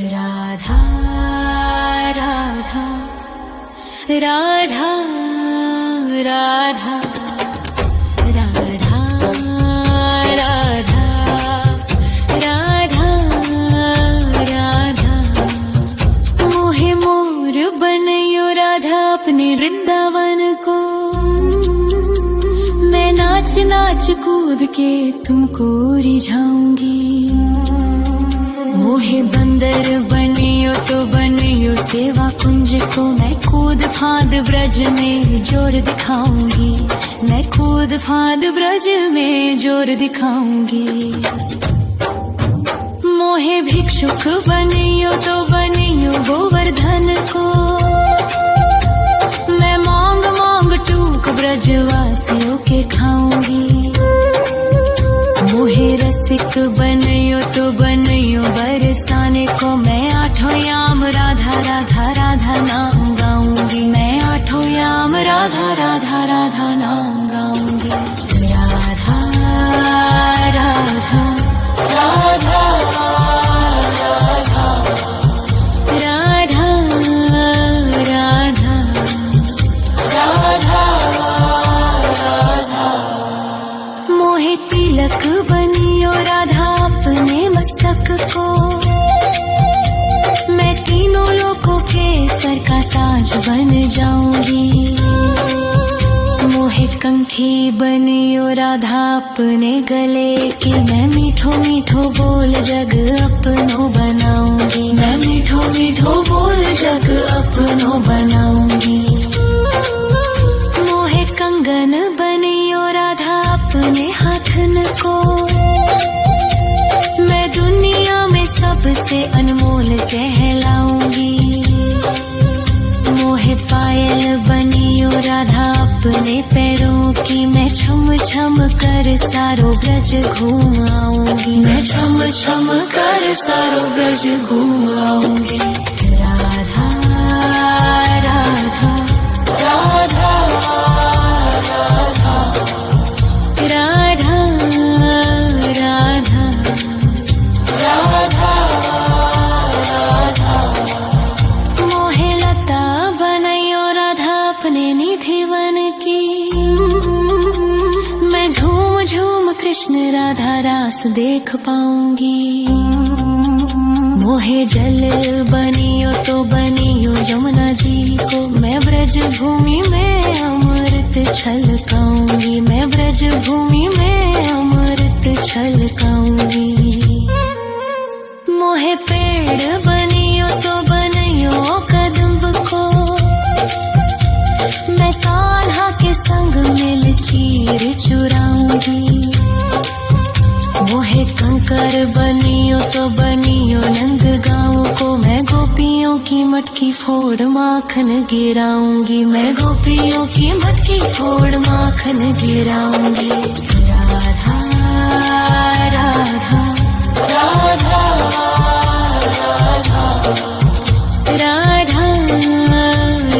राधा राधा राधा राधा राधा राधा राधा राधा मोहे मोर बनयो राधा अपने वृंदावन को। मैं नाच नाच कूद के तुमको रिझाऊंगी। मोहे बंदर बनियो तो बनियो सेवा कुंज को। मैं कूद फांद ब्रज में जोर दिखाऊंगी। मैं कूद फांद ब्रज में जोर दिखाऊंगी। मोहे भिक्षुक बनियो तो बनियो गोवर्धन को। मैं मांग मांग टूक ब्रजवासियों के खाऊंगी। मोहे रसिक बनियो तो बनियो बरसाने को। मैं आठों याम राधा राधा राधा नाम गाऊंगी। मैं आठों याम राधा राधा राधा नाम गाऊंगी। राधा राधा राधा राधा राधा राधा राधा मोहे तिलक बनियो राधा अपने मस्तक को। मैं तीनों लोगों के सर का ताज बन जाऊंगी। मोहे कंठी बनियो राधा अपने गले की। मैं मीठो मीठो बोल जग अपनो बनाऊंगी। मैं मीठो मीठो बोल जग अपनो बनाऊंगी। मोहे कंगन बनियो राधा अपने हाथन को। मैं दुनिया में सबसे अनमोल कहलाऊंगी। मोहे पायल बनियो राधा अपने पैरों की। मैं छम छम कर सारो ब्रज घूम आऊंगी। मैं छम छम कर सारो ब्रज घूम आऊंगी। राधा राधा राधा राधा राधा राधा राधा राधा मोहे लता बनयो राधा अपने निधिवन की। मैं झूम झूम कृष्ण राधा रास देख पाऊंगी। मोहे जल बनियो तो बनियो यमुना जी को। मैं ब्रज भूमि में अमृत छलकाऊंगी। मैं ब्रज भूमि में अमृत छलकाऊंगी। मोहे पेड़ बनियो तो बनियो कदम्ब को। मैं कान्हा के संग मिल चीर चुराऊंगी। मोहे कंकर बनियो तो बनियो नंद गाँव को। मैं गोपियों की मटकी फोड़ माखन गिराऊंगी। मैं गोपियों की मटकी फोड़ माखन गिराऊंगी। राधा राधा राधा राधा राधा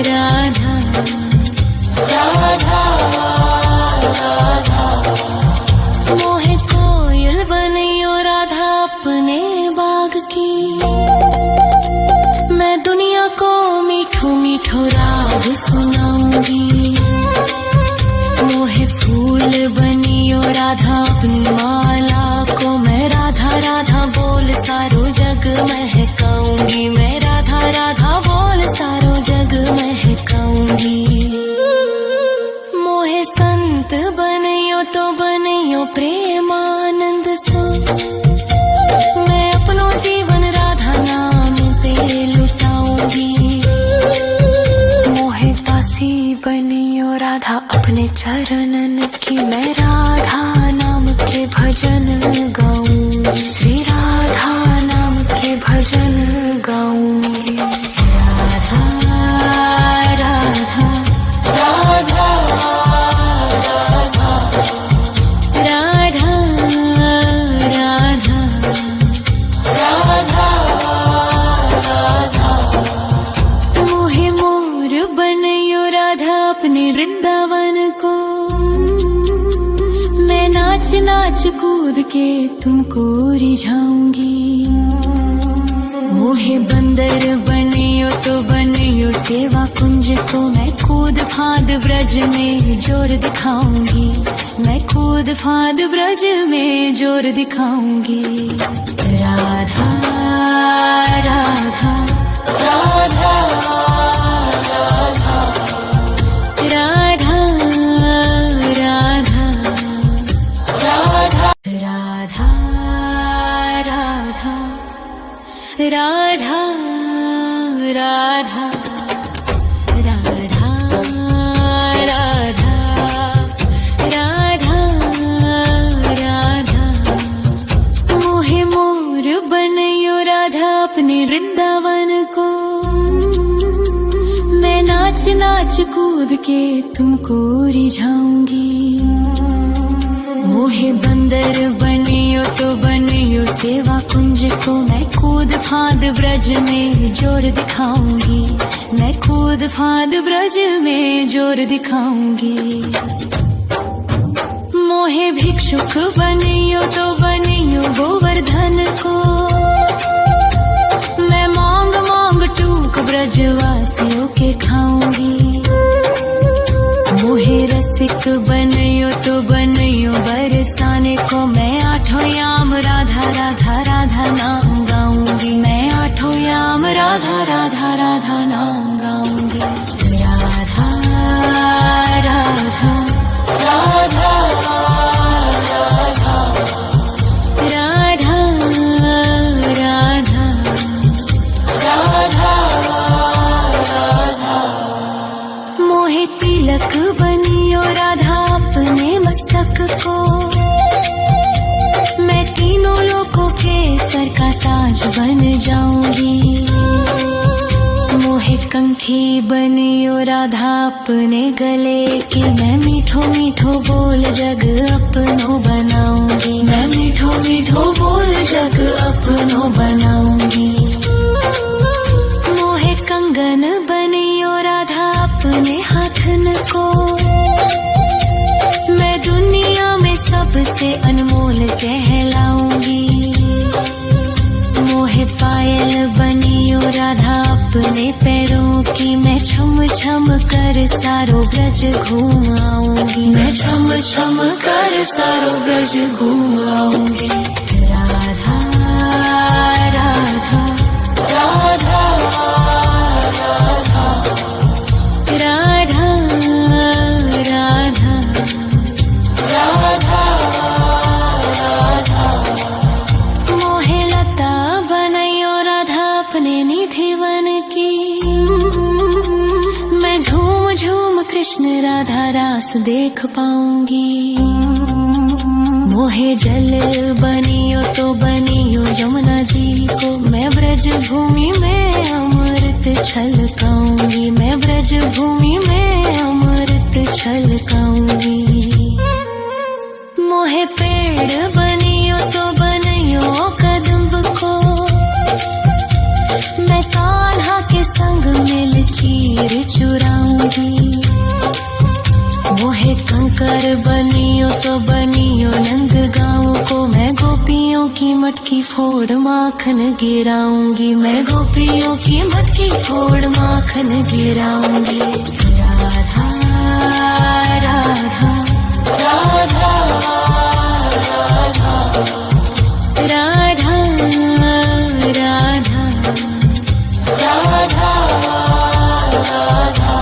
राधा राधा मोहे कोयल बनियो राधा अपने बाग की। मैं दुनिया को मीठो मीठो राग सुनाऊंगी। मोहे फूल बनियो राधा अपनी माला को। मैं राधा राधा बोल सारो जग महकाऊंगी। मैं राधा राधा बोल सारो जग महकाऊंगी। मोहे संत बनियो तो बनियो प्रेमानंद सो। मैं अपनो जीवन राधा नाम पे लुटाऊंगी। मोहे दासी बनियो राधा अपने चरणन की। मैं राधा नाम के भजन गाऊंगी। श्री राधा नाम के भजन गाऊंगी। राधा राधा राधा राधा राधा राधा राधा राधा मोहे मोर बनयो राधा अपने वृंदावन को। मैं नाच नाच कूद के तुमको रिझाऊंगी। मोहे बंदर बनियो तो बनियो सेवा कुंज को, मैं कूद फांद ब्रज में जोर दिखाऊंगी, मैं कूद फांद ब्रज में जोर दिखाऊंगी। राधा राधा राधा राधा राधा राधा राधा राधा राधा राधा राधा राधा राधा राधा मोहे मोर बनयो राधा अपने वृंदावन को, मैं नाच नाच कूद के तुमको रिझाऊंगी। मोहे बंदर बनियो तो बनियो सेवा कुंज को, मैं कूद फांद ब्रज में जोर दिखाऊंगी, मैं कूद फांद ब्रज में जोर दिखाऊंगी। मोहे भिक्षुक बनियो तो बनियो गोवर्धन को, मैं मांग मांग टूक ब्रजवासियों के खाऊंगी। मोहे रसिक बनियो तो बनियो बरसाने को, मैं आठों याम राधा राधा राधा नाम गाऊंगी, मैं आठों याम राधा राधा राधा नाम गाऊंगी। राधा राधा राधा राधा राधा राधा मोहे तिलक बनियो राधा अपने मस्तक को, मैं तीनों लोगों के सर का ताज बन जाऊंगी। मोहे कंठी बनियो राधा अपने गले की, मैं मीठो मीठो बोल जग अपनो बनाऊंगी, मैं मीठो मीठो बोल जग अपनो बनाऊंगी। मोहे कंगन बनियो राधा अपने हाथन को, मैं दुनिया में सबसे अनमोल कहलाऊंगी। मोहे पायल बनियो राधा अपने पैरों की, मैं छम छम कर सारो ब्रज घूम आऊंगी, मैं छम छम कर सारो ब्रज घूम आऊंगी। राधा राधा राधा राधा राधा राधा राधा मोहे लता बनायो राधा अपने निधि वन की, मैं झूम झूम कृष्ण राधा रास देख पाऊंगी। मोहे जल बनियो तो बनियो यमुना जी को, मैं ब्रज भूमि में अमृत छलकाऊंगी, मैं ब्रज भूमि में अमृत छलकाऊंगी। मोहे पेड़ बनियो तो बनियो कदम्ब को, मैं कान्हा के संग मिल चीर चुराऊंगी। मोहे कंकर बनियो तो बनियो नंद गाँव को, मैं गोपियों की मटकी फोड़ माखन गिराऊंगी, मैं गोपियों की मटकी फोड़ माखन गिराऊंगी। राधा राधा राधा राधा राधा राधा राधा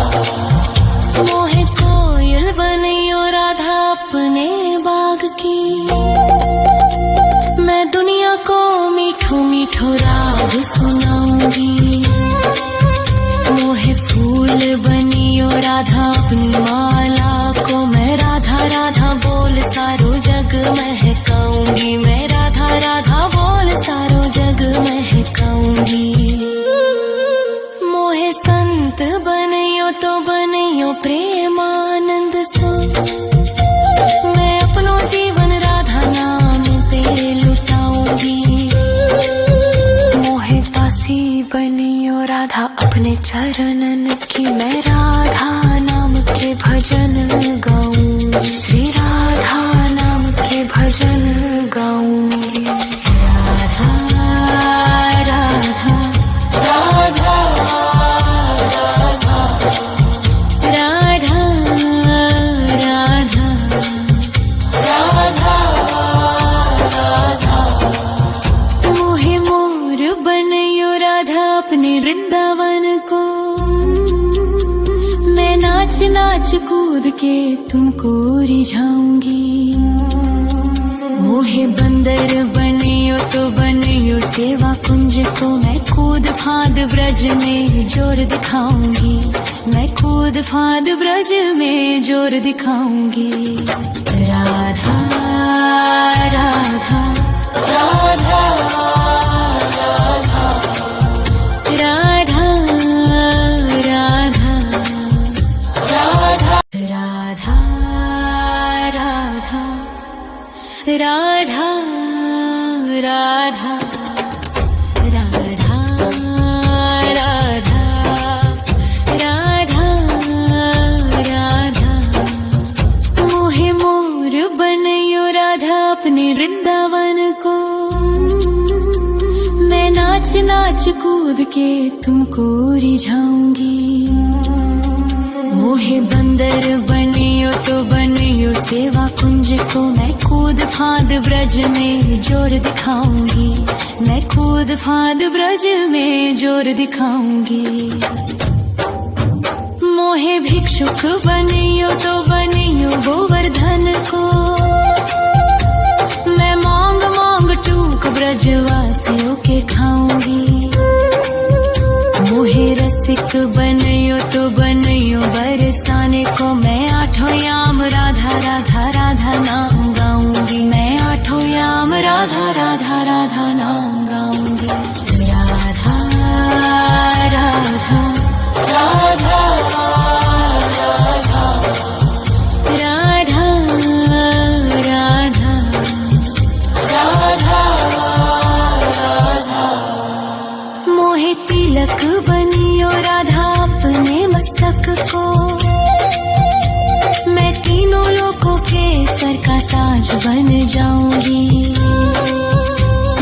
मोहे कोयल बनियो राधा अपने बाग की, मैं दुनिया को मीठो मीठो राग सुनाऊंगी। मोहे फूल बनियो राधा अपनी माला को, मैं राधा राधा बोल सारो जग महकाऊंगी, मैं राधा राधा बोल सारो जग महकाऊंगी। मोहे संत बनियो तो बनियो प्रेमानंद सो, मैं अपनो जीवन राधा नाम पे लुटाऊंगी। मोहे दासी बनियो राधा अपने चरणन की, मैं राधा नाम के भजन गाऊंगी, श्री राधा नाम के भजन गाऊंगी। राधा राधा अपने वृंदावन को। मैं नाच नाच कूद के तुमको रिझाऊंगी। मोहे बंदर बनियो तो बनियो सेवा कुंज को। मैं कूद फांद ब्रज में जोर दिखाऊंगी। मैं कूद फांद ब्रज में जोर दिखाऊंगी। राधा राधा राधा राधा राधा राधा राधा राधा राधा राधा राधा राधा राधा मोहे मोर बनयो राधा अपने वृंदावन को। मैं नाच नाच कूद के तुमको रिझाऊंगी। मोहे बंदर बनियो तो बनियो सेवा कुंज को। मैं कूद फांद ब्रज में जोर दिखाऊंगी। मैं कूद फांद ब्रज में जोर दिखाऊंगी। मोहे भिक्षुक बनियो तो बनियो गोवर्धन को। मैं मांग मांग टूक ब्रजवासियों के खाऊंगी। मोहे रसिक बनियो तो बनियो बरसाने को। मैं आठों याम राधा राधा राधा नाम गाऊंगी। मैं आठों याम राधा राधा राधा नाम गाऊंगी। राधा राधा राधा राधा राधा राधा मोहे तिलक बनियो राधा अपने मस्तक को। मैं तीनों लोगों के सर का ताज बन जाऊंगी।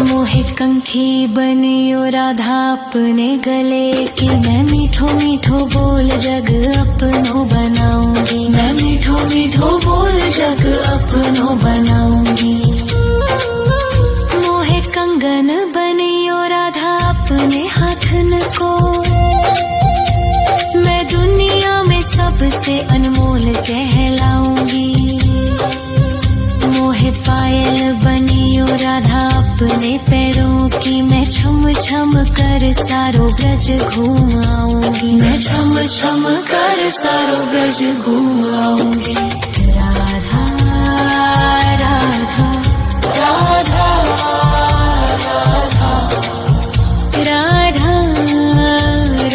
मोहे कंठी बनियो राधा अपने गले की। मैं मीठो मीठो बोल जग अपनो बनाऊंगी। मैं मीठो मीठो बोल जग अपनो बनाऊंगी। मोहे कंगन बनियो राधा अपने हाथन को। मैं दुनिया में सबसे अनमोल कहलाऊंगी। मोहे पायल बनियो राधा अपने पैरों की। मैं छम छम कर सारो ब्रज घूम आऊंगी। मैं छम छम कर सारो ब्रज घूम आऊंगी। राधा राधा राधा राधा राधा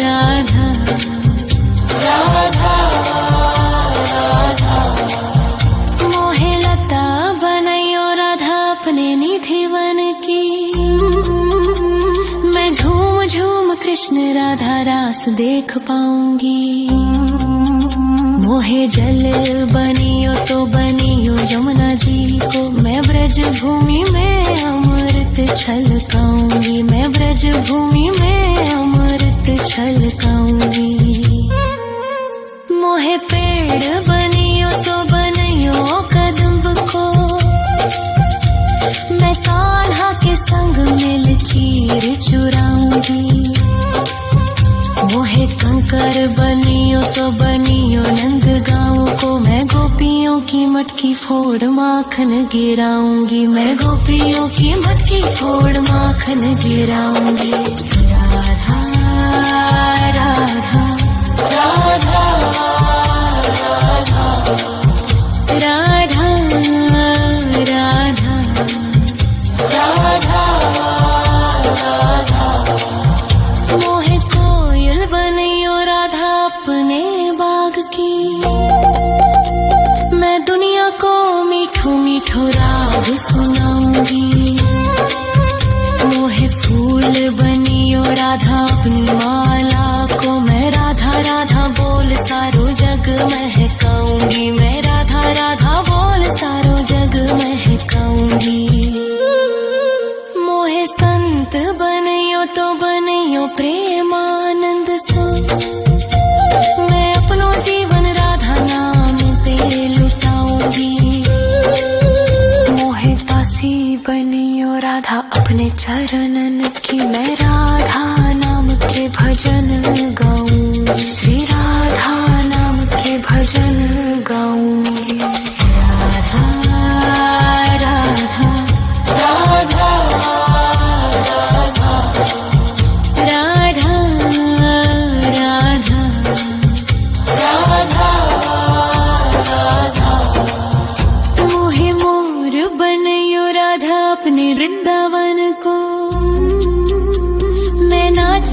राधा राधा मोहे लता बनायो राधा अपने निधि वन की। मैं झूम झूम कृष्ण राधा रास देख पाऊंगी। मोहे जल बनियो तो बनियो यमुना जी को। मैं ब्रज भूमि में अमृत छलकाऊंगी। मैं ब्रज भूमि में अमृत छलकाऊंगी। मोहे पेड़ बनियो तो बनियो कदम्ब को। मैं कान्हा के संग मिल चीर चुराऊंगी। मोहे कंकर बनियो तो बनियो नंद गाँव को। मैं गोपियों की मटकी फोड़ माखन गिराऊंगी। मैं गोपियों की मटकी फोड़ माखन गिराऊंगी। राधा राधा राधा राधा राधा राधा राधा मोहे कोयल बनियो राधा अपने बाग की। मैं दुनिया को मीठो मीठो राग सुनाऊंगी। मोहे फूल बनियो राधा अपनी माला को। मैं राधा राधा बोल सारो जग महकाऊंगी। मैं राधा राधा बोल सारो जग महकाऊंगी। मोहे संत बनियो तो बनियो प्रेमानंद सो। मैं अपनो जीवन राधा नाम पे लुटाऊंगी। मोहे दासी बनियो राधा अपने चरणन की। मैं राधा नाम के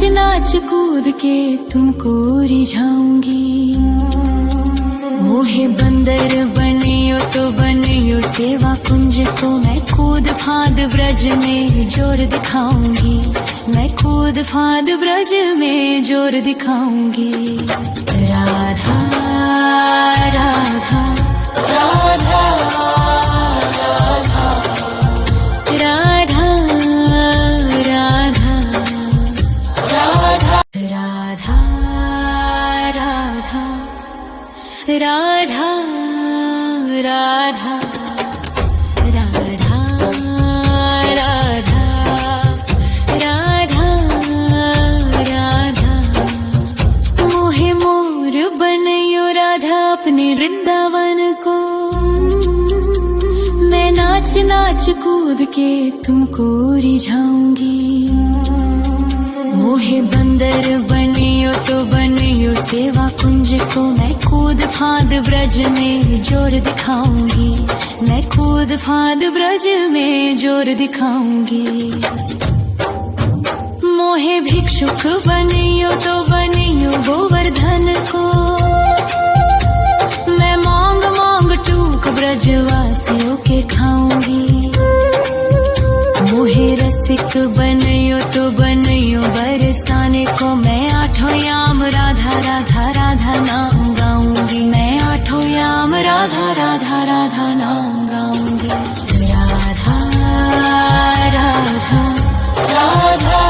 नाच कूद के तुमको रिझाऊंगी। मोहे बंदर बनियो तो बनियो सेवा कुंज को मैं कूद फांद ब्रज में जोर दिखाऊंगी। मैं कूद फांद ब्रज में जोर दिखाऊंगी। राधा राधा राधा राधा राधा राधा राधा राधा राधा राधा राधा राधा राधा मोहे मोर बनयो राधा अपने वृंदावन को। मैं नाच नाच कूद के तुमको रिझाऊंगी। मोहे बंदर बनियो तो बनियो सेवा कुंज को मैं कूद फांद ब्रज में जोर दिखाऊंगी। मैं कूद फांद ब्रज में जोर दिखाऊंगी। मोहे भिक्षुक बनियो तो बनियो गोवर्धन को। मैं मांग मांग टूक ब्रजवासियों के खाऊंगी। मोहे रसिक बनियो तो बनियो बरसाने को मैं आठों याम राधा राधा राधा नाम गाऊंगी। मैं आठों याम राधा राधा राधा नाम गाऊंगी। राधा राधा राधा राधा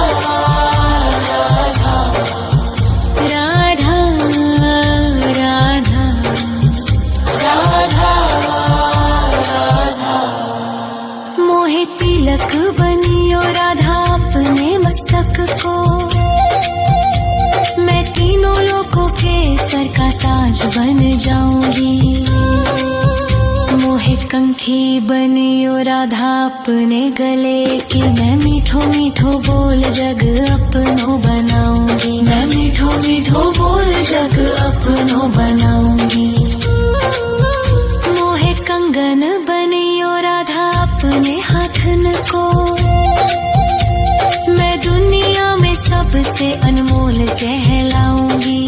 राधा राधा मोहे तिलक बनियो राधा अपने मस्तक को। मैं तीनों लोगों के सर का ताज बन जाऊंगी। मोहे कंठी बनियो राधा अपने गले की। मैं मीठो मीठो बोल जग अपनो बनाऊंगी। मैं मीठो मीठो बोल जग अपनो बनाऊंगी। मोहे कंगन बनियो राधा अपने हाथन को। मैं दुनिया में सबसे अनमोल कहलाऊंगी।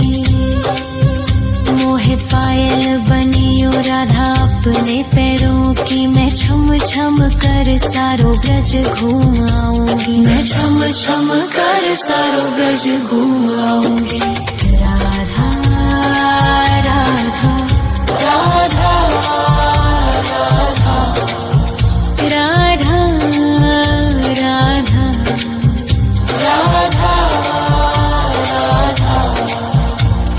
मोहे पायल बनियो राधा अपने पैरों की। मैं छम छम कर सारो ब्रज घूम आऊंगी। मैं छम छम कर सारो ब्रज घूम आऊंगी। राधा राधा राधा राधा राधा राधा राधा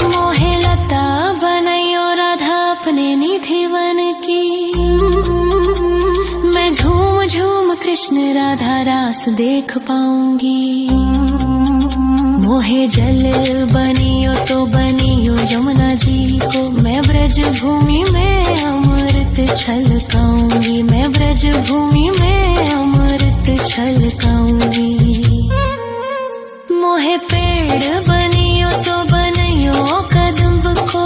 मोहे लता बनयो राधा अपने निधि वन की। मैं झूम झूम कृष्ण राधा रास देख पाऊंगी। मोहे जल बनियो तो बनियो यमुना जी को। मैं ब्रज भूमि में अमृत छलकाऊंगी। मैं ब्रज भूमि में अमृत छलकाऊंगी। मोहे पेड़ बनियो तो बनियो कदम्ब को।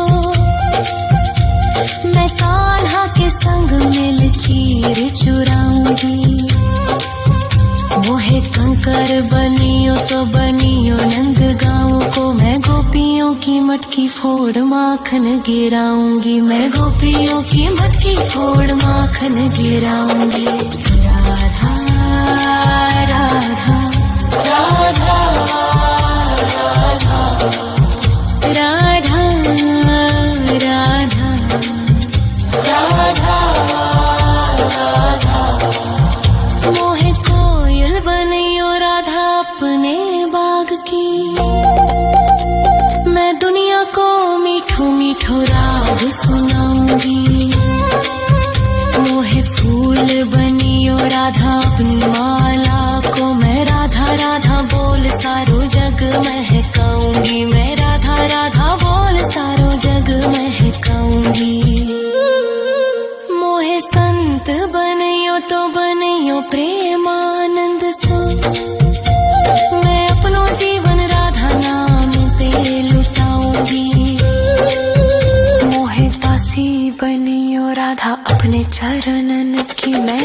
मैं कान्हा के संग मिल चीर चुराऊंगी। मोहे कंकर बनियो तो बनियो नंद गाँव को। मैं गोपियों की मटकी फोड़ माखन गिराऊंगी। मैं गोपियों की मटकी फोड़ माखन गिराऊंगी। राधा राधा राधा राधा राधा राधा राधा मोहे कोयल बनियो राधा अपने बाग की। मैं दुनिया को मीठो मीठो राग सुनाऊंगी। मोहे फूल बनियो राधा अपनी माला को। मैं राधा राधा बोल सारो जग महकाऊंगी। मैं राधा राधा बोल सारो जग महकाऊंगी। मोहे संत बनियो तो बनियो प्रेमानंद सो। मैं अपनो जीवन राधा नाम पे लुटाऊंगी। मोहे दासी बनियो राधा अपने चरणन की। मैं